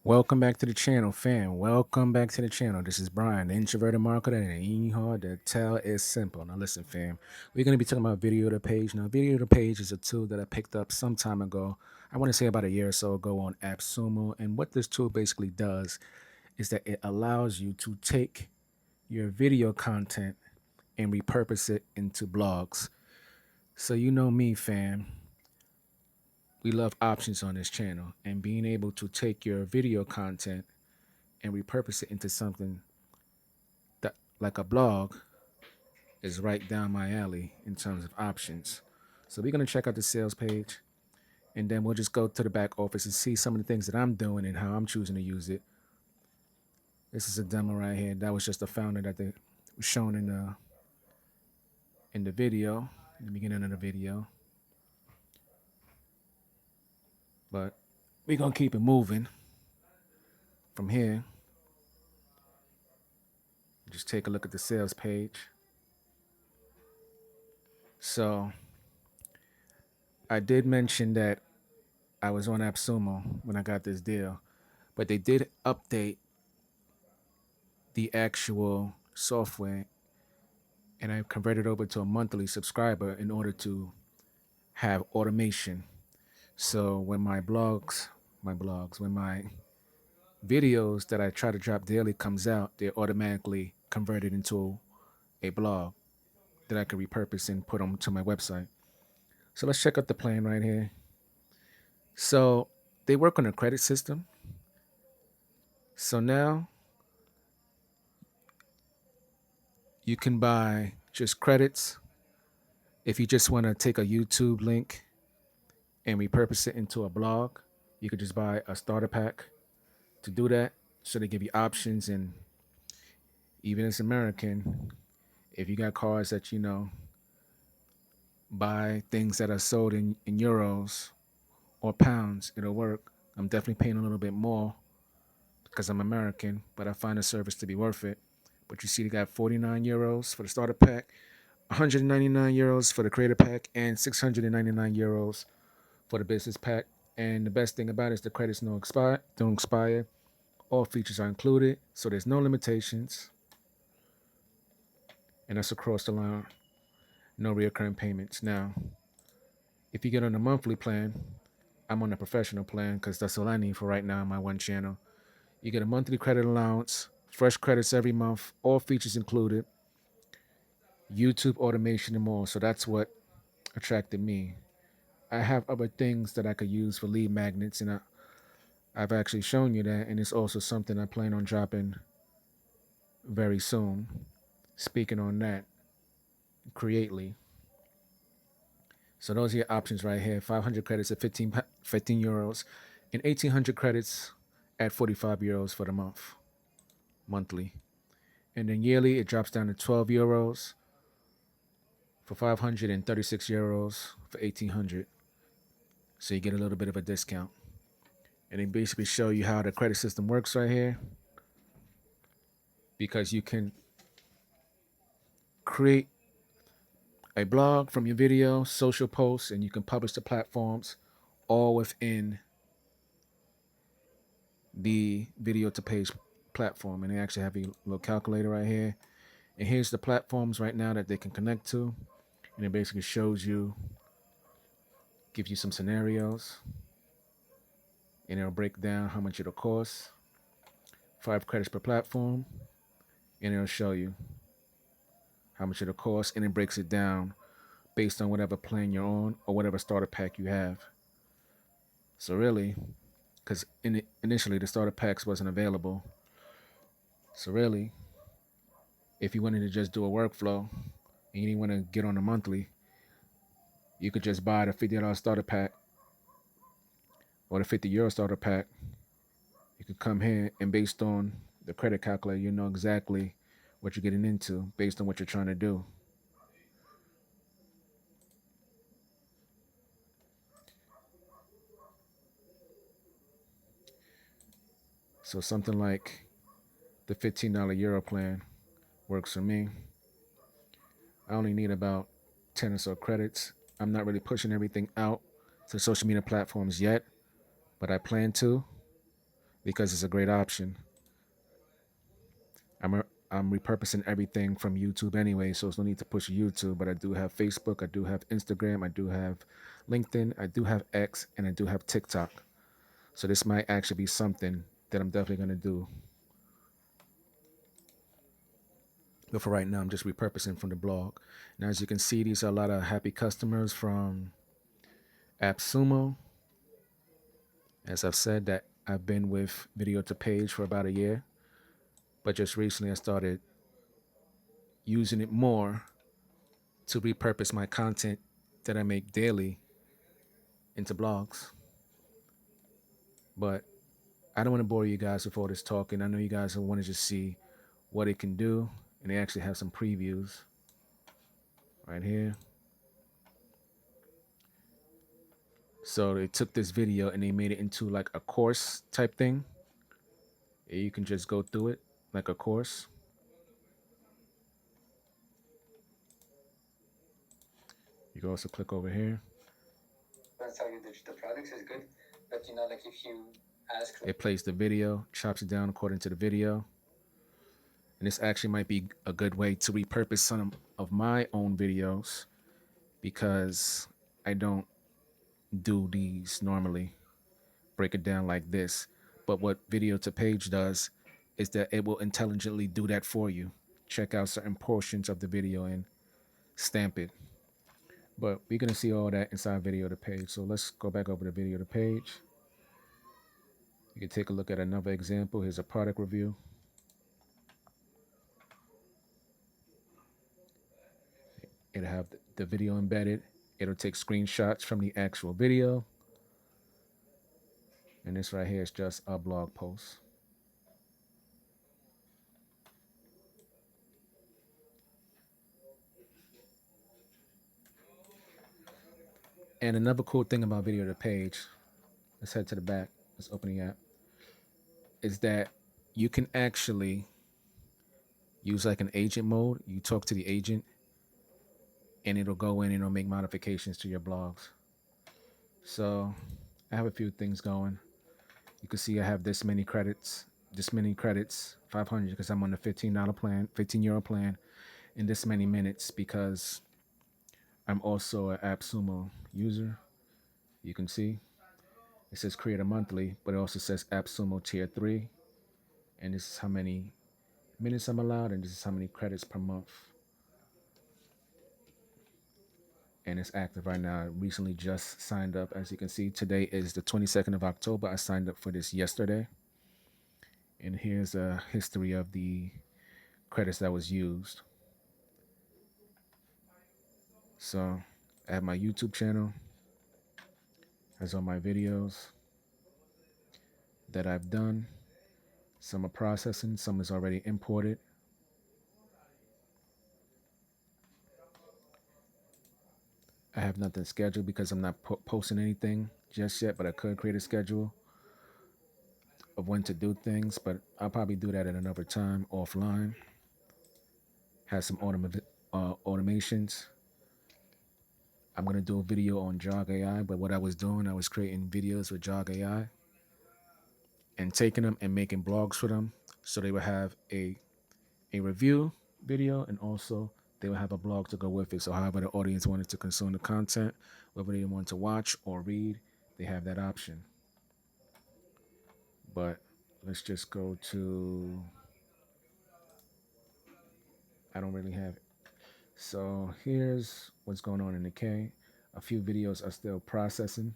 Welcome back to the channel, fam. Welcome back to the channel. This is Brian, the introverted marketer, and it ain't hard to tell. It's simple. Now, listen, fam. We're going to be talking about Video to Page. Now, Video to Page is a tool that I picked up some time ago. I want to say about a year or so ago on AppSumo. And what this tool basically does is that it allows you to take your video content and repurpose it into blogs. So, you know me, fam. We love options on this channel, and being able to take your video content and repurpose it into something that like a blog is right down my alley in terms of options. So we're going to check out the sales page, and then we'll just go to the back office and see some of the things that I'm doing and how I'm choosing to use it. This is a demo right here. That was just a founder that they was shown in the video, in the beginning of the video. But we're going to keep it moving from here. Just take a look at the sales page. So I did mention that I was on AppSumo when I got this deal, but they did update the actual software, and I converted over to a monthly subscriber in order to have automation. So when when my videos that I try to drop daily comes out, they're automatically converted into a blog that I can repurpose and put onto my website. So let's check out the plan right here. So they work on a credit system. So now you can buy just credits. If you just want to take a YouTube link and repurpose it into a blog, you could just buy a starter pack to do that. So they give you options, and even as American, if you got cards that buy things that are sold in euros or pounds, it'll work. I'm definitely paying a little bit more because I'm American, but I find the service to be worth it. But you see, they got 49 euros for the starter pack, 199 euros for the creator pack, and 699 euros for the business pack. And the best thing about it is the credits don't expire. All features are included, so there's no limitations. And that's across the line. No recurring payments. Now, if you get on a monthly plan, I'm on a professional plan because that's all I need for right now on my one channel. You get a monthly credit allowance, fresh credits every month, all features included, YouTube automation and more. So that's what attracted me. I have other things that I could use for lead magnets, and I've actually shown you that, and it's also something I plan on dropping very soon. Speaking on that, Creately. So those are your options right here. 500 credits at 15 euros, and 1800 credits at 45 euros for the monthly. And then yearly, it drops down to 12 euros for 500 and 36 euros for 1800. So you get a little bit of a discount. And they basically show you how the credit system works right here, because you can create a blog from your video, social posts, and you can publish to platforms all within the Video to Page platform. And they actually have a little calculator right here. And here's the platforms right now that they can connect to. And it basically shows you, gives you some scenarios, and it'll break down how much it'll cost. 5 credits per platform, and it'll show you how much it'll cost, and it breaks it down based on whatever plan you're on or whatever starter pack you have. So really, because initially the starter packs wasn't available. So really, if you wanted to just do a workflow and you didn't want to get on a monthly, you could just buy the $50 starter pack or the 50 euro starter pack. You could come here, and based on the credit calculator, you know exactly what you're getting into based on what you're trying to do. So something like the $15 euro plan works for me. I only need about 10 or so credits. I'm not really pushing everything out to social media platforms yet, but I plan to. because it's a great option. I'm repurposing everything from YouTube anyway, so there's no need to push YouTube. But I do have Facebook, I do have Instagram, I do have LinkedIn, I do have X, and I do have TikTok. So this might actually be something that I'm definitely going to do. But for right now, I'm just repurposing from the blog. Now, as you can see, these are a lot of happy customers from AppSumo. As I've said, that I've been with VideoToPage for about a year, but just recently I started using it more to repurpose my content that I make daily into blogs. But I don't want to bore you guys with all this talking. I know you guys want to just see what it can do, and they actually have some previews right here. So they took this video and they made it into like a course type thing. You can just go through it like a course. You can also click over here. That's how you digital products is good. But you know, like if you ask, it plays the video, chops it down according to the video. And this actually might be a good way to repurpose some of my own videos, because I don't do these normally, break it down like this. But what VideoToPage does is that it will intelligently do that for you. Check out certain portions of the video and stamp it. But we're going to see all that inside VideoToPage. So let's go back over to VideoToPage. You can take a look at another example. Here's a product review. It'll have the video embedded. It'll take screenshots from the actual video. And this right here is just a blog post. And another cool thing about VideoToPage, let's head to the back, let's open the app, is that you can actually use like an agent mode. You talk to the agent and it'll go in and it'll make modifications to your blogs. So I have a few things going. You can see I have this many credits, 500 because I'm on the $15 plan, €15 plan, and this many minutes because I'm also an AppSumo user. You can see it says create a monthly, but it also says AppSumo tier 3. And this is how many minutes I'm allowed, and this is how many credits per month. And it's active right now. I recently just signed up. As you can see, today is the 22nd of October. I signed up for this yesterday. And here's a history of the credits that was used. So I have my YouTube channel, has all my videos that I've done. Some are processing, some is already imported. I have nothing scheduled because I'm not posting anything just yet, but I could create a schedule of when to do things, but I'll probably do that at another time offline. Have some automations. I'm going to do a video on Jog AI, but what I was doing, I was creating videos with Jog AI and taking them and making blogs for them. So they would have a review video, and also they would have a blog to go with it. So however the audience wanted to consume the content, whether they want to watch or read, they have that option. But let's just go to, I don't really have it. So here's what's going on in the K. A few videos are still processing,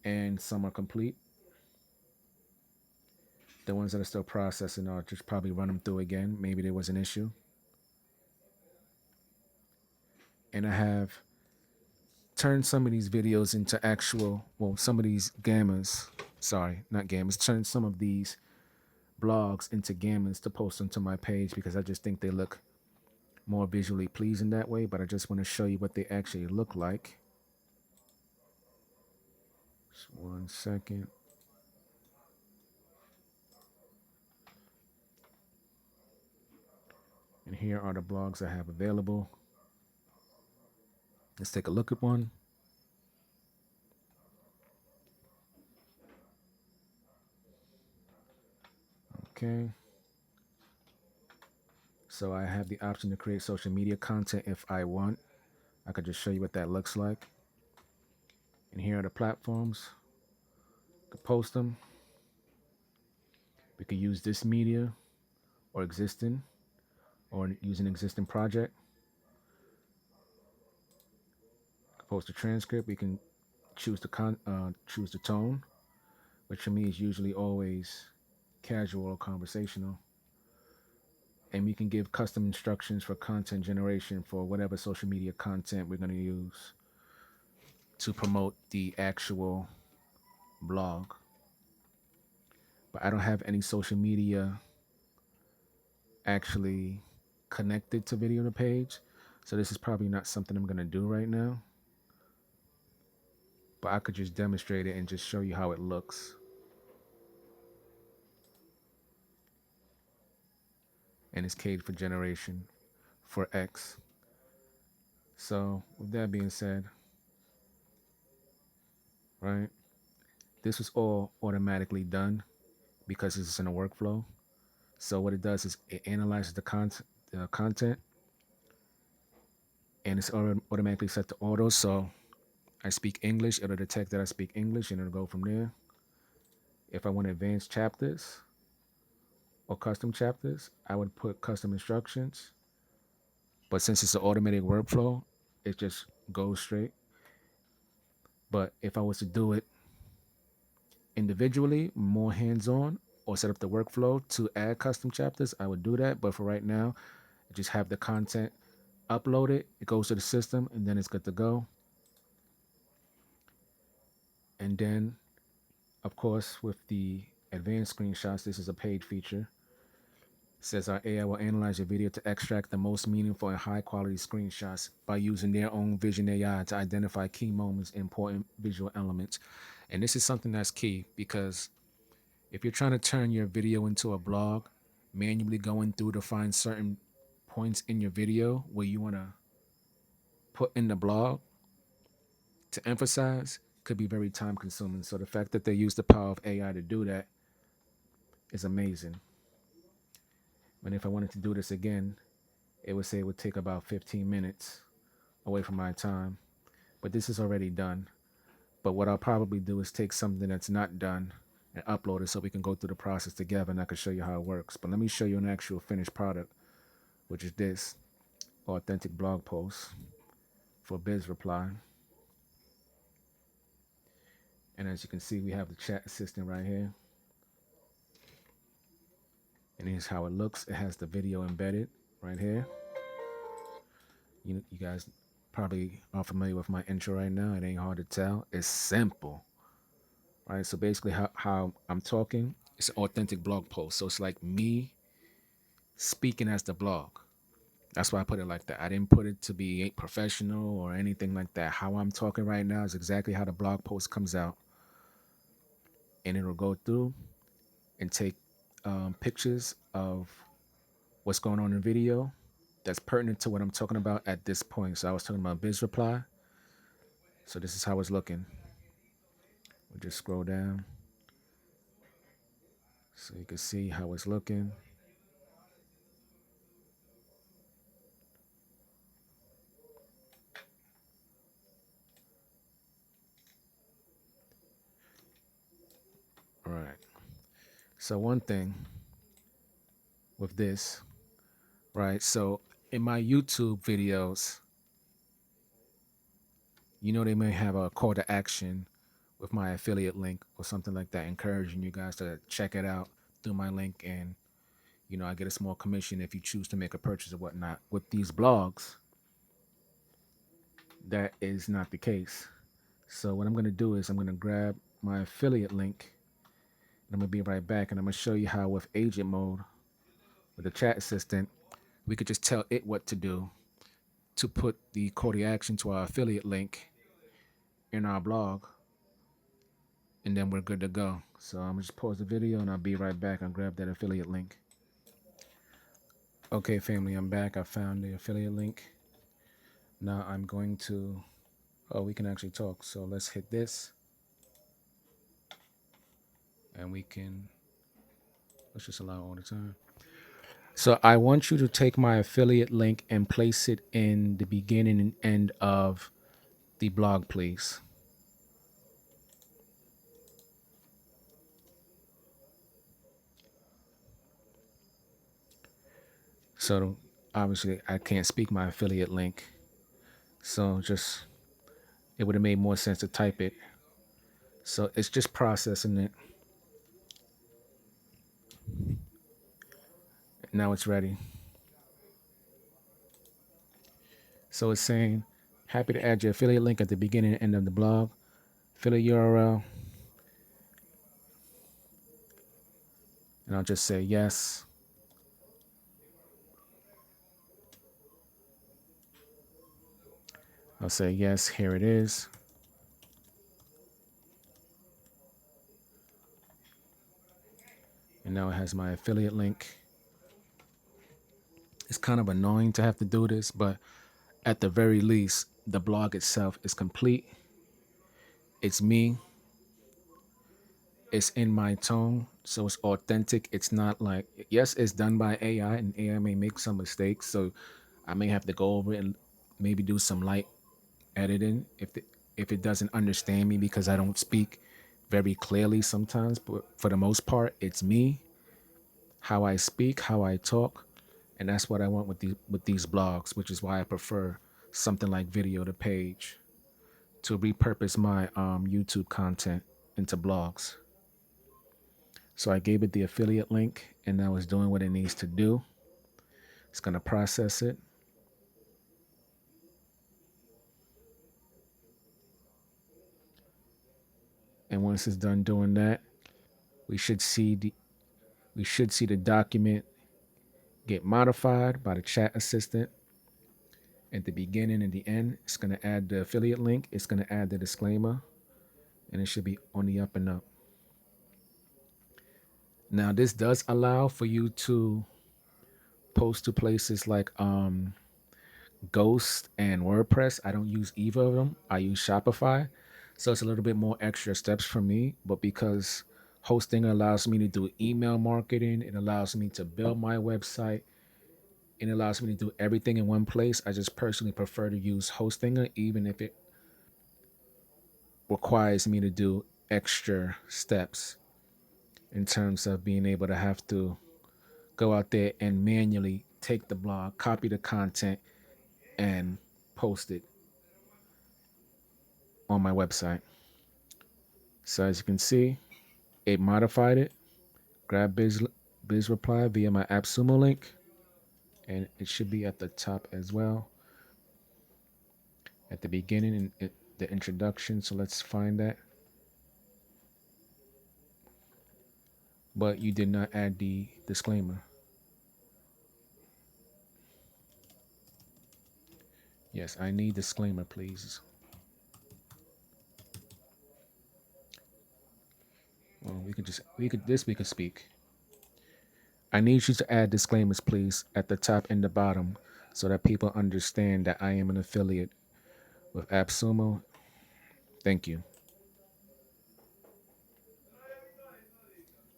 and some are complete. The ones that are still processing, I'll just probably run them through again. Maybe there was an issue. And I have turned some of these videos into actual, well, some of these gammas, sorry, not gammas, turned some of these blogs into gammas to post onto my page because I just think they look more visually pleasing that way. But I just want to show you what they actually look like. Just 1 second. And here are the blogs I have available. Let's take a look at one. Okay. So I have the option to create social media content if I want. I could just show you what that looks like. And here are the platforms. You could post them. We could use this media or existing or use an existing project. Post a transcript. We can choose choose the tone, which for me is usually always casual or conversational. And we can give custom instructions for content generation for whatever social media content we're going to use to promote the actual blog. But I don't have any social media actually connected to VideoToPage, so this is probably not something I'm going to do right now. But I could just demonstrate it and just show you how it looks. And it's caged for generation for X. So with that being said, right, this was all automatically done because it's in a workflow. So what it does is it analyzes the content, and it's automatically set to auto. So I speak English, it'll detect that I speak English, and it'll go from there. If I want advanced chapters or custom chapters, I would put custom instructions. But since it's an automated workflow, it just goes straight. But if I was to do it individually, more hands-on, or set up the workflow to add custom chapters, I would do that. But for right now, I just have the content uploaded, it goes to the system, and then it's good to go. And then, of course, with the advanced screenshots, this is a paid feature. It says our AI will analyze your video to extract the most meaningful and high quality screenshots by using their own vision AI to identify key moments and important visual elements. And this is something that's key because if you're trying to turn your video into a blog, manually going through to find certain points in your video where you want to put in the blog to emphasize could be very time consuming. So the fact that they use the power of AI to do that is amazing. And if I wanted to do this again, it would say it would take about 15 minutes away from my time. But this is already done. But what I'll probably do is take something that's not done and upload it so we can go through the process together and I can show you how it works. But let me show you an actual finished product, which is this authentic blog post for Biz Reply. And as you can see, we have the chat assistant right here. And here's how it looks. It has the video embedded right here. You guys probably are familiar with my intro right now. It ain't hard to tell. It's simple, right? So basically how I'm talking, it's an authentic blog post. So it's like me speaking as the blog. That's why I put it like that. I didn't put it to be professional or anything like that. How I'm talking right now is exactly how the blog post comes out. And it'll go through and take pictures of what's going on in the video that's pertinent to what I'm talking about at this point. So I was talking about Biz Reply. So this is how it's looking. We'll just scroll down so you can see how it's looking. All right. So one thing with this, right? So in my YouTube videos, they may have a call to action with my affiliate link or something like that, encouraging you guys to check it out through my link. And, I get a small commission if you choose to make a purchase or whatnot. With these blogs, that is not the case. So what I'm going to do is I'm going to grab my affiliate link. And I'm going to be right back. And I'm going to show you how with agent mode, with the chat assistant, we could just tell it what to do to put the call to action to our affiliate link in our blog. And then we're good to go. So I'm gonna just pause the video and I'll be right back. I'll grab that affiliate link. Okay, family, I'm back. I found the affiliate link. Now I'm going to, we can actually talk. So let's hit this. And we can Let's just allow all the time. So I want you to take my affiliate link and place it in the beginning and end of the blog, please. So obviously I can't speak my affiliate link. So just, it would have made more sense to type it. So it's just processing it. Now it's ready. So it's saying, happy to add your affiliate link at the beginning and end of the blog. Fill a URL. And I'll just say yes. I'll say yes, here it is. And now it has my affiliate link. It's kind of annoying to have to do this, but at the very least, the blog itself is complete. It's me. It's in my tone, so it's authentic. It's not like, yes, it's done by AI, and AI may make some mistakes, so I may have to go over it and maybe do some light editing if it doesn't understand me because I don't speak very clearly sometimes. But for the most part, it's me, how I speak, how I talk, and that's what I want with these blogs, which is why I prefer something like VideoToPage to repurpose my YouTube content into blogs. So I gave it the affiliate link, and now it's doing what it needs to do. It's going to process it. And once it's done doing that, we should see the document get modified by the chat assistant at the beginning and the end. It's going to add the affiliate link. It's going to add the disclaimer, and it should be on the up and up. Now, this does allow for you to post to places like Ghost and WordPress. I don't use either of them. I use Shopify. So it's a little bit more extra steps for me. But because hosting allows me to do email marketing, it allows me to build my website, it allows me to do everything in one place. I just personally prefer to use Hostinger, even if it requires me to do extra steps in terms of being able to have to go out there and manually take the blog, copy the content, and post it on my website. So as you can see, it modified it. Grab biz reply via my AppSumo link, and it should be at the top as well, at the beginning and the introduction. So let's find that. But you did not add the disclaimer. Yes, I need disclaimer, please. Well, we could speak. I need you to add disclaimers, please, at the top and the bottom, so that people understand that I am an affiliate with AppSumo. Thank you.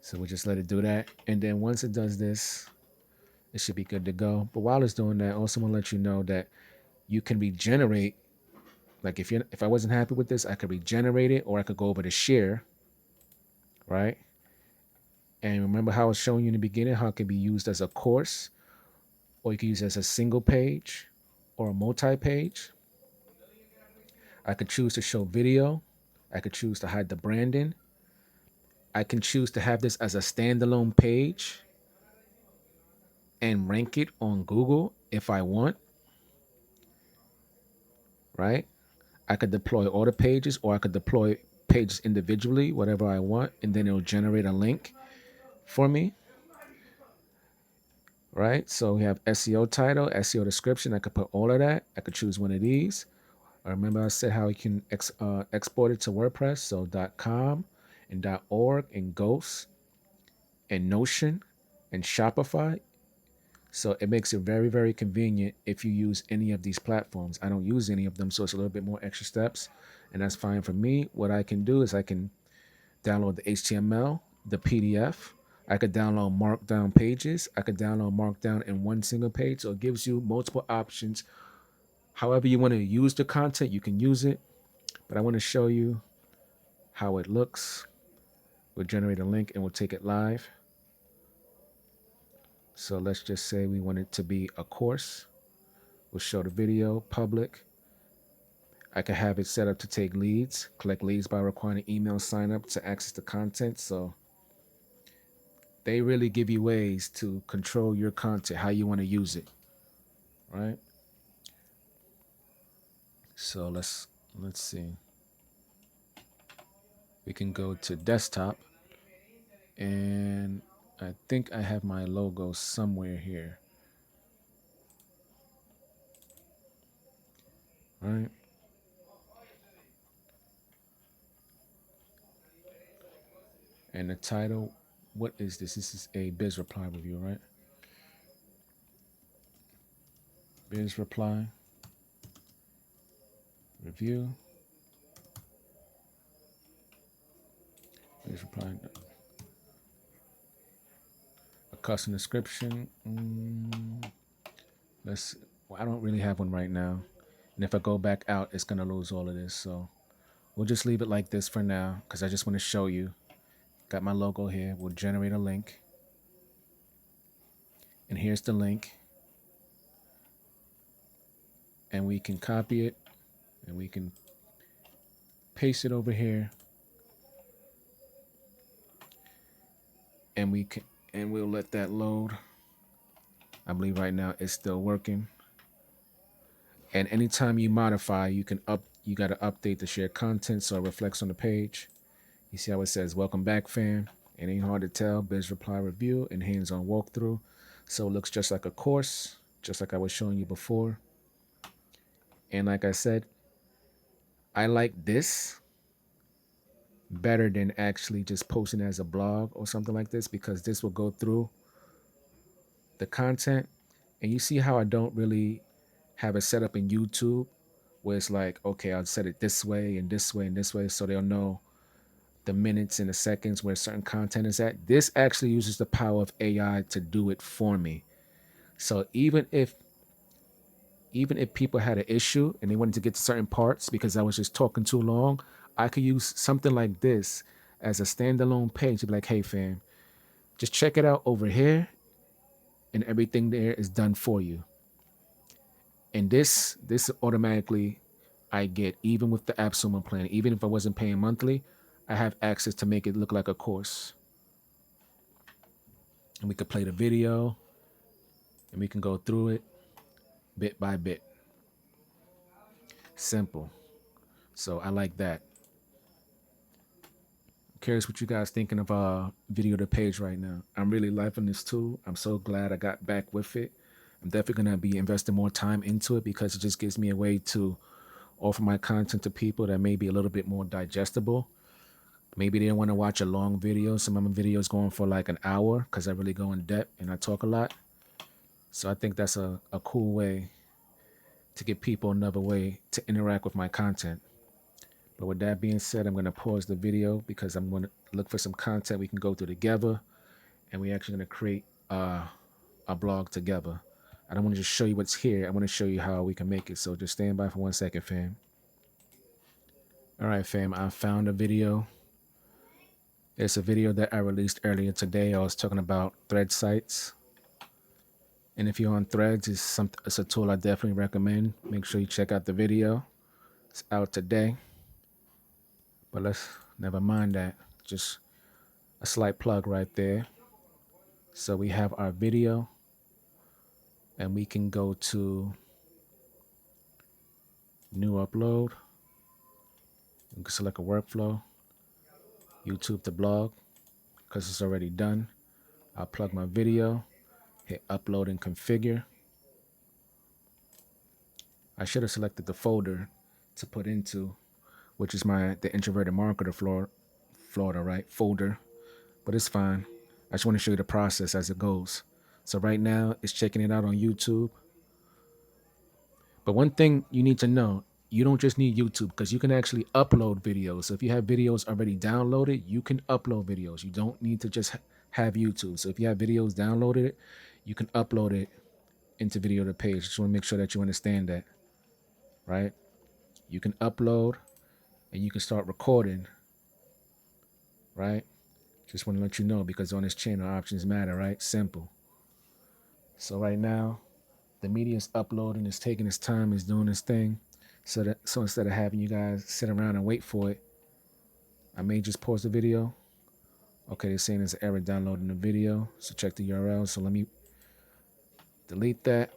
So we just let it do that, and then once it does this, it should be good to go. But while it's doing that, I also want to let you know that you can regenerate. Like if I wasn't happy with this, I could regenerate it, or I could go over to share, right? And remember how I was showing you in the beginning, how it can be used as a course, or you can use it as a single page or a multi-page. I could choose to show video. I could choose to hide the branding. I can choose to have this as a standalone page and rank it on Google if I want, right? I could deploy all the pages, or I could deploy pages individually, whatever I want, and then it'll generate a link for me, right? So we have SEO title, SEO description. I could put all of that. I could choose one of these. Remember I said how you can export it to WordPress, so .com and .org and Ghost and Notion and Shopify. So it makes it very, very convenient if you use any of these platforms. I don't use any of them, so it's a little bit more extra steps, and that's fine for me. What I can do is I can download the HTML, the PDF, I could download markdown pages. I could download markdown in one single page. So it gives you multiple options. However you want to use the content, you can use it. But I want to show you how it looks. We'll generate a link and we'll take it live. So let's just say we want it to be a course. We'll show the video, public. I can have it set up to take leads, collect leads by requiring an email sign up to access the content. So they really give you ways to control your content, how you want to use it, right? So let's see. We can go to desktop, and I think I have my logo somewhere here, right? And the title, what is this? This is a biz reply review, right? Biz reply review. Biz reply. A custom description. Well, I don't really have one right now. And if I go back out, it's going to lose all of this. So we'll just leave it like this for now because I just want to show you. Got my logo here. We'll generate a link. And here's the link. And we can copy it and we can paste it over here. And we'll let that load. I believe right now it's still working. And anytime you modify, you got to update the shared content so it reflects on the page. You see how it says, welcome back, fam. It ain't hard to tell, biz reply review and hands-on walkthrough. So it looks just like a course, just like I was showing you before. And like I said, I like this better than actually just posting as a blog or something like this, because this will go through the content. And you see how I don't really have it set up in YouTube where it's like, okay, I'll set it this way and this way and this way so they'll know the minutes and the seconds where certain content is at. This actually uses the power of AI to do it for me. So even if people had an issue and they wanted to get to certain parts because I was just talking too long, I could use something like this as a standalone page to be like, hey fam, just check it out over here and everything there is done for you. And this automatically I get, even with the AppSumo plan, even if I wasn't paying monthly, I have access to make it look like a course. And we could play the video and we can go through it bit by bit. Simple. So I like that. I'm curious what you guys thinking of VideoToPage right now. I'm really liking this tool. I'm so glad I got back with it. I'm definitely going to be investing more time into it because it just gives me a way to offer my content to people that may be a little bit more digestible. Maybe they don't want to watch a long video. Some of my videos going for like an hour because I really go in depth and I talk a lot. So I think that's a cool way to give people another way to interact with my content. But with that being said, I'm going to pause the video because I'm going to look for some content we can go through together. And we're actually going to create a blog together. I don't want to just show you what's here. I want to show you how we can make it. So just stand by for 1 second, fam. All right, fam, I found a video. It's a video that I released earlier today. I was talking about thread sites. And if you're on Threads, it's a tool I definitely recommend. Make sure you check out the video. It's out today. But never mind that. Just a slight plug right there. So we have our video. And we can go to new upload. You can select a workflow. YouTube to blog, because it's already done. I'll plug my video. Hit upload and configure. I should have selected the folder to put into, which is the introverted marketer Florida, right? Folder, but it's fine. I just want to show you the process as it goes. So right now it's checking it out on YouTube. But one thing you need to know, you don't just need YouTube because you can actually upload videos. So if you have videos already downloaded, you can upload videos. You don't need to just have YouTube. So if you have videos downloaded, you can upload it into VideoToPage. Just want to make sure that you understand that, right? You can upload and you can start recording, right? Just want to let you know, because on this channel, options matter, right? Simple. So right now, the media is uploading, it's taking its time, it's doing its thing. So instead of having you guys sit around and wait for it, I may just pause the video. Okay, they're saying there's an error downloading the video. So check the URL. So let me delete that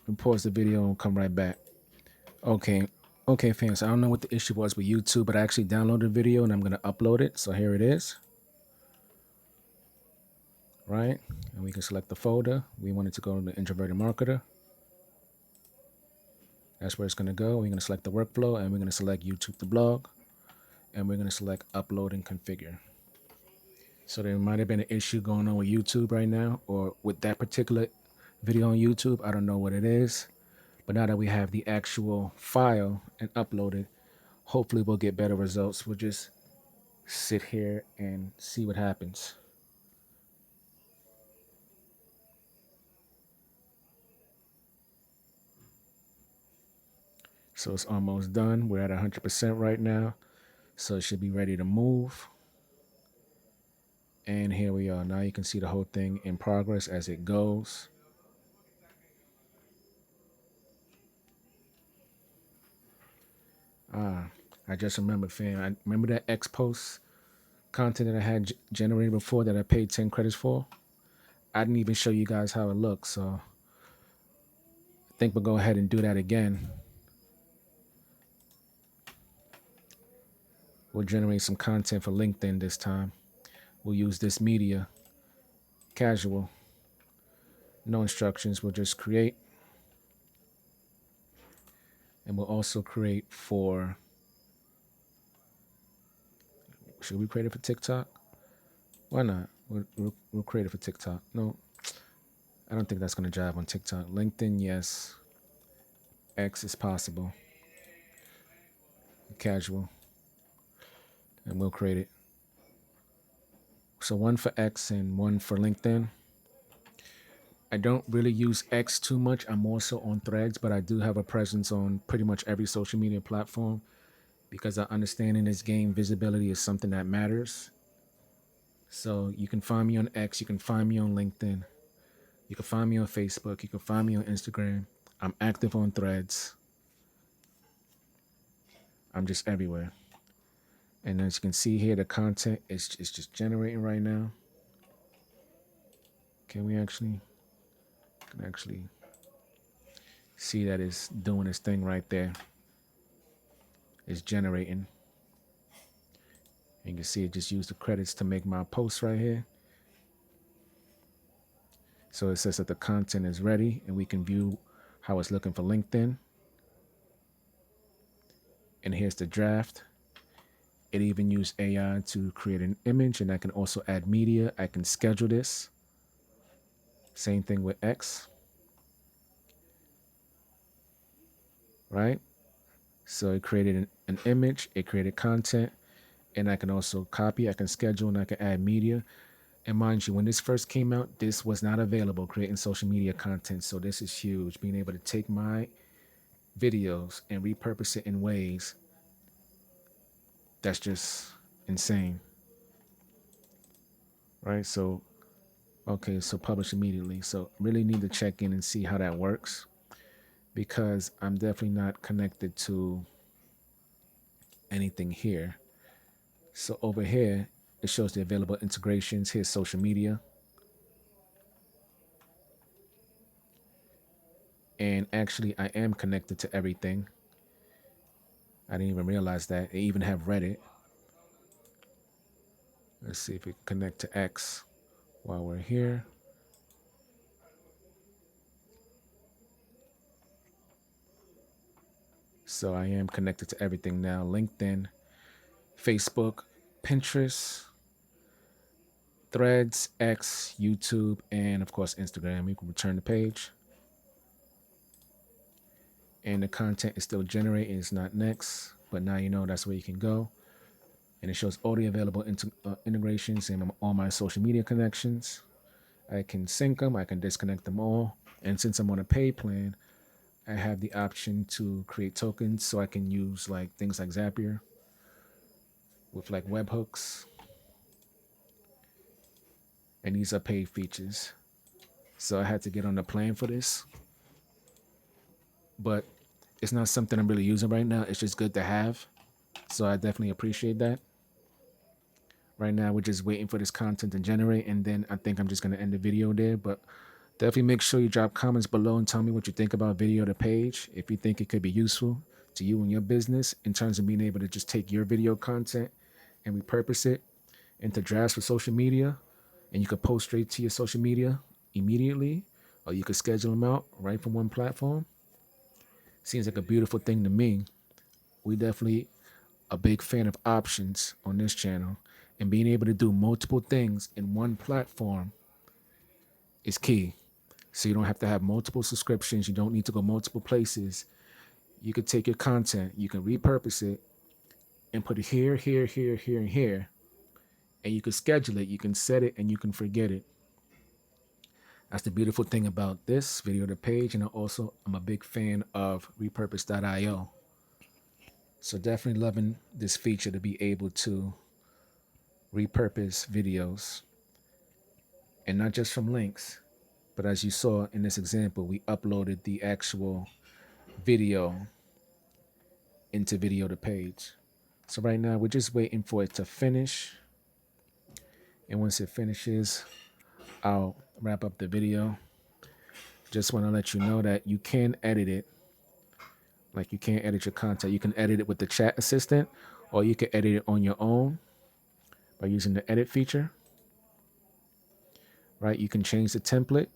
and pause the video and come right back. Okay, fans. I don't know what the issue was with YouTube, but I actually downloaded the video and I'm going to upload it. So here it is. Right? And we can select the folder. We want it to go to the introverted marketer. That's where it's going to go. We're going to select the workflow and we're going to select YouTube to blog. And we're going to select upload and configure. So there might have been an issue going on with YouTube right now, or with that particular video on YouTube. I don't know what it is. But now that we have the actual file and uploaded, hopefully we'll get better results. We'll just sit here and see what happens. So it's almost done. We're at 100% right now. So it should be ready to move. And here we are. Now you can see the whole thing in progress as it goes. I just remembered, fam. I remember that X post content that I had generated before that I paid 10 credits for. I didn't even show you guys how it looks. So I think we'll go ahead and do that again. We'll generate some content for LinkedIn this time. We'll use this media, casual, no instructions. We'll just create. And we'll also create for, should we create it for TikTok? Why not? We'll create it for TikTok. No, I don't think that's going to jive on TikTok. LinkedIn, yes. X is possible. Casual. And we'll create it. So one for X and one for LinkedIn. I don't really use X too much. I'm more so on Threads, but I do have a presence on pretty much every social media platform, because I understand in this game, visibility is something that matters. So you can find me on X, you can find me on LinkedIn, you can find me on Facebook, you can find me on Instagram. I'm active on Threads. I'm just everywhere. And as you can see here, the content is just generating right now. Can actually see that it's doing its thing right there. It's generating. And you can see it just used the credits to make my post right here. So it says that the content is ready, and we can view how it's looking for LinkedIn. And here's the draft. It even used AI to create an image, and I can also add media. I can schedule this. Same thing with X. Right? So it created an image, it created content, and I can also copy, I can schedule, and I can add media. And mind you, when this first came out, this was not available, creating social media content. So this is huge, being able to take my videos and repurpose it in ways that's just insane. Right? So, okay, so publish immediately. So really need to check in and see how that works, because I'm definitely not connected to anything here. So over here, it shows the available integrations. Here's social media. And actually, I am connected to everything. I didn't even realize that. I even have Reddit. Let's see if we can connect to X while we're here. So I am connected to everything now. LinkedIn, Facebook, Pinterest, Threads, X, YouTube, and of course, Instagram. We can return the page. And the content is still generating. It's not next, but now you know that's where you can go. and it shows all the available integrations and all my social media connections. I can sync them, I can disconnect them all. And since I'm on a paid plan, I have the option to create tokens so I can use like things like Zapier with like webhooks. And these are paid features. So I had to get on the plan for this. But it's not something I'm really using right now. It's just good to have. So I definitely appreciate that. Right now, we're just waiting for this content to generate, and then I think I'm just going to end the video there. But definitely make sure you drop comments below and tell me what you think about VideoToPage. If you think it could be useful to you and your business in terms of being able to just take your video content and repurpose it into drafts for social media, and you could post straight to your social media immediately, or you could schedule them out right from one platform. Seems like a beautiful thing to me. We definitely a big fan of options on this channel, and being able to do multiple things in one platform is key. So you don't have to have multiple subscriptions. You don't need to go multiple places. You could take your content, you can repurpose it and put it here, here, here, here, and here. And you can schedule it, you can set it, and you can forget it. That's the beautiful thing about this VideoToPage. And I'm a big fan of repurpose.io. So definitely loving this feature to be able to repurpose videos, and not just from links, but as you saw in this example, we uploaded the actual video into VideoToPage. So right now we're just waiting for it to finish. And once it finishes, I'll wrap up the video. Just want to let you know that you can edit it. Like you can edit your content. You can edit it with the chat assistant, or you can edit it on your own by using the edit feature. Right? You can change the template.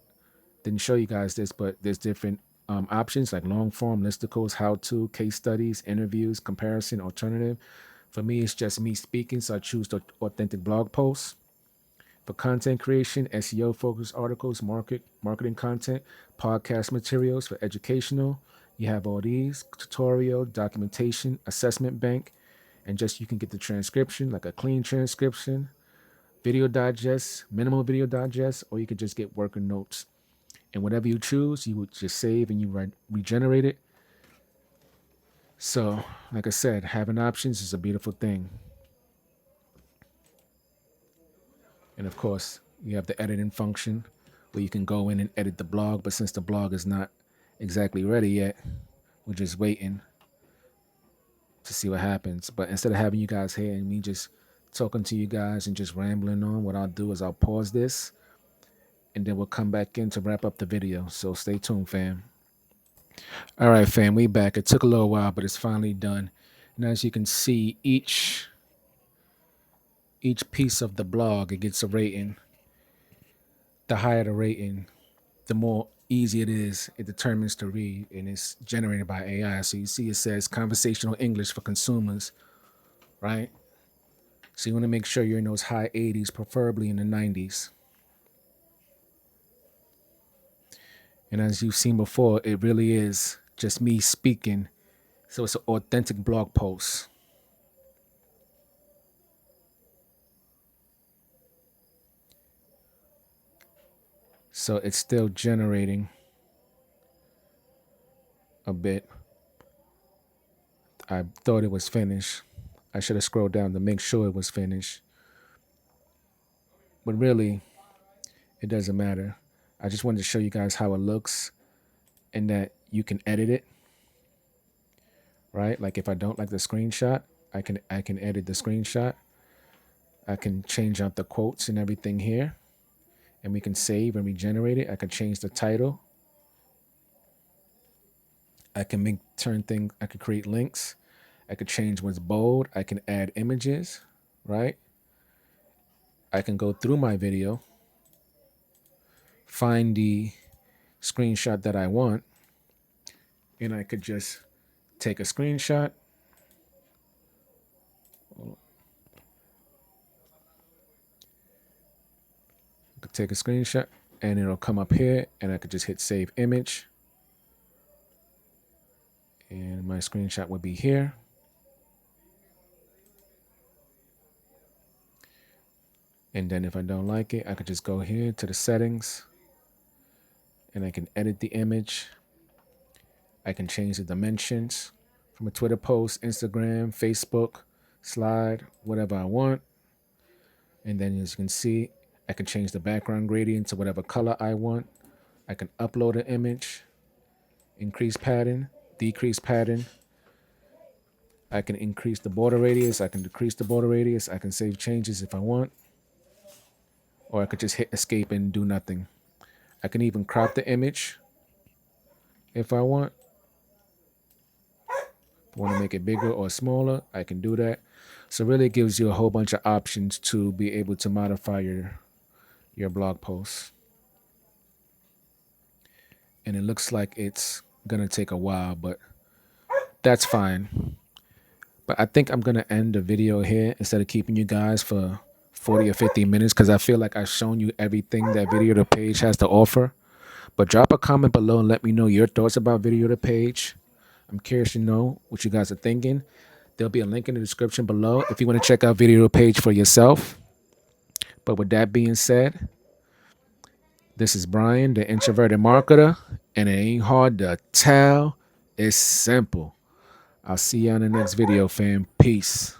Didn't show you guys this, but there's different options like long form, listicles, how to, case studies, interviews, comparison, alternative. For me, it's just me speaking, so I choose the authentic blog posts. For content creation, SEO focused articles, marketing content, podcast materials. For educational, you have all these: tutorial, documentation, assessment bank, and just you can get the transcription, like a clean transcription, video digest, minimal video digest, or you could just get working notes. And whatever you choose, you would just save and you regenerate it. So, like I said, having options is a beautiful thing. And of course, you have the editing function where you can go in and edit the blog. But since the blog is not exactly ready yet, we're just waiting to see what happens. But instead of having you guys here and me just talking to you guys and just rambling on, what I'll do is I'll pause this and then we'll come back in to wrap up the video. So stay tuned, fam. All right, fam, we back. It took a little while, but it's finally done. And as you can see, each piece of the blog, it gets a rating. The higher the rating, the more easy it is. It determines to read, and it's generated by AI. So you see it says conversational English for consumers, right? So you want to make sure you're in those high 80s, preferably in the 90s. And as you've seen before, it really is just me speaking. So it's an authentic blog post. So it's still generating a bit. I thought it was finished. I should have scrolled down to make sure it was finished. But really, it doesn't matter. I just wanted to show you guys how it looks and that you can edit it, right? Like if I don't like the screenshot, I can edit the screenshot. I can change out the quotes and everything here, and we can save and regenerate it. I can change the title. I can I could create links. I could change what's bold. I can add images, right? I can go through my video, find the screenshot that I want, and I could just take a screenshot. I could take a screenshot and it'll come up here, and I could just hit save image. And my screenshot would be here. And then if I don't like it, I could just go here to the settings and I can edit the image. I can change the dimensions from a Twitter post, Instagram, Facebook, slide, whatever I want. And then as you can see, I can change the background gradient to whatever color I want. I can upload an image, increase pattern, decrease pattern. I can increase the border radius. I can decrease the border radius. I can save changes if I want. Or I could just hit escape and do nothing. I can even crop the image if I want. If I want to make it bigger or smaller, I can do that. So really it gives you a whole bunch of options to be able to modify your blog posts. And it looks like it's going to take a while, but that's fine. But I think I'm going to end the video here instead of keeping you guys for 40 or 50 minutes because I feel like I've shown you everything that VideoToPage has to offer. But drop a comment below and let me know your thoughts about VideoToPage. I'm curious to know what you guys are thinking. There'll be a link in the description below if you want to check out VideoToPage for yourself. But with that being said, this is Brian, the introverted marketer, and it ain't hard to tell. It's simple. I'll see you on the next video, fam. Peace.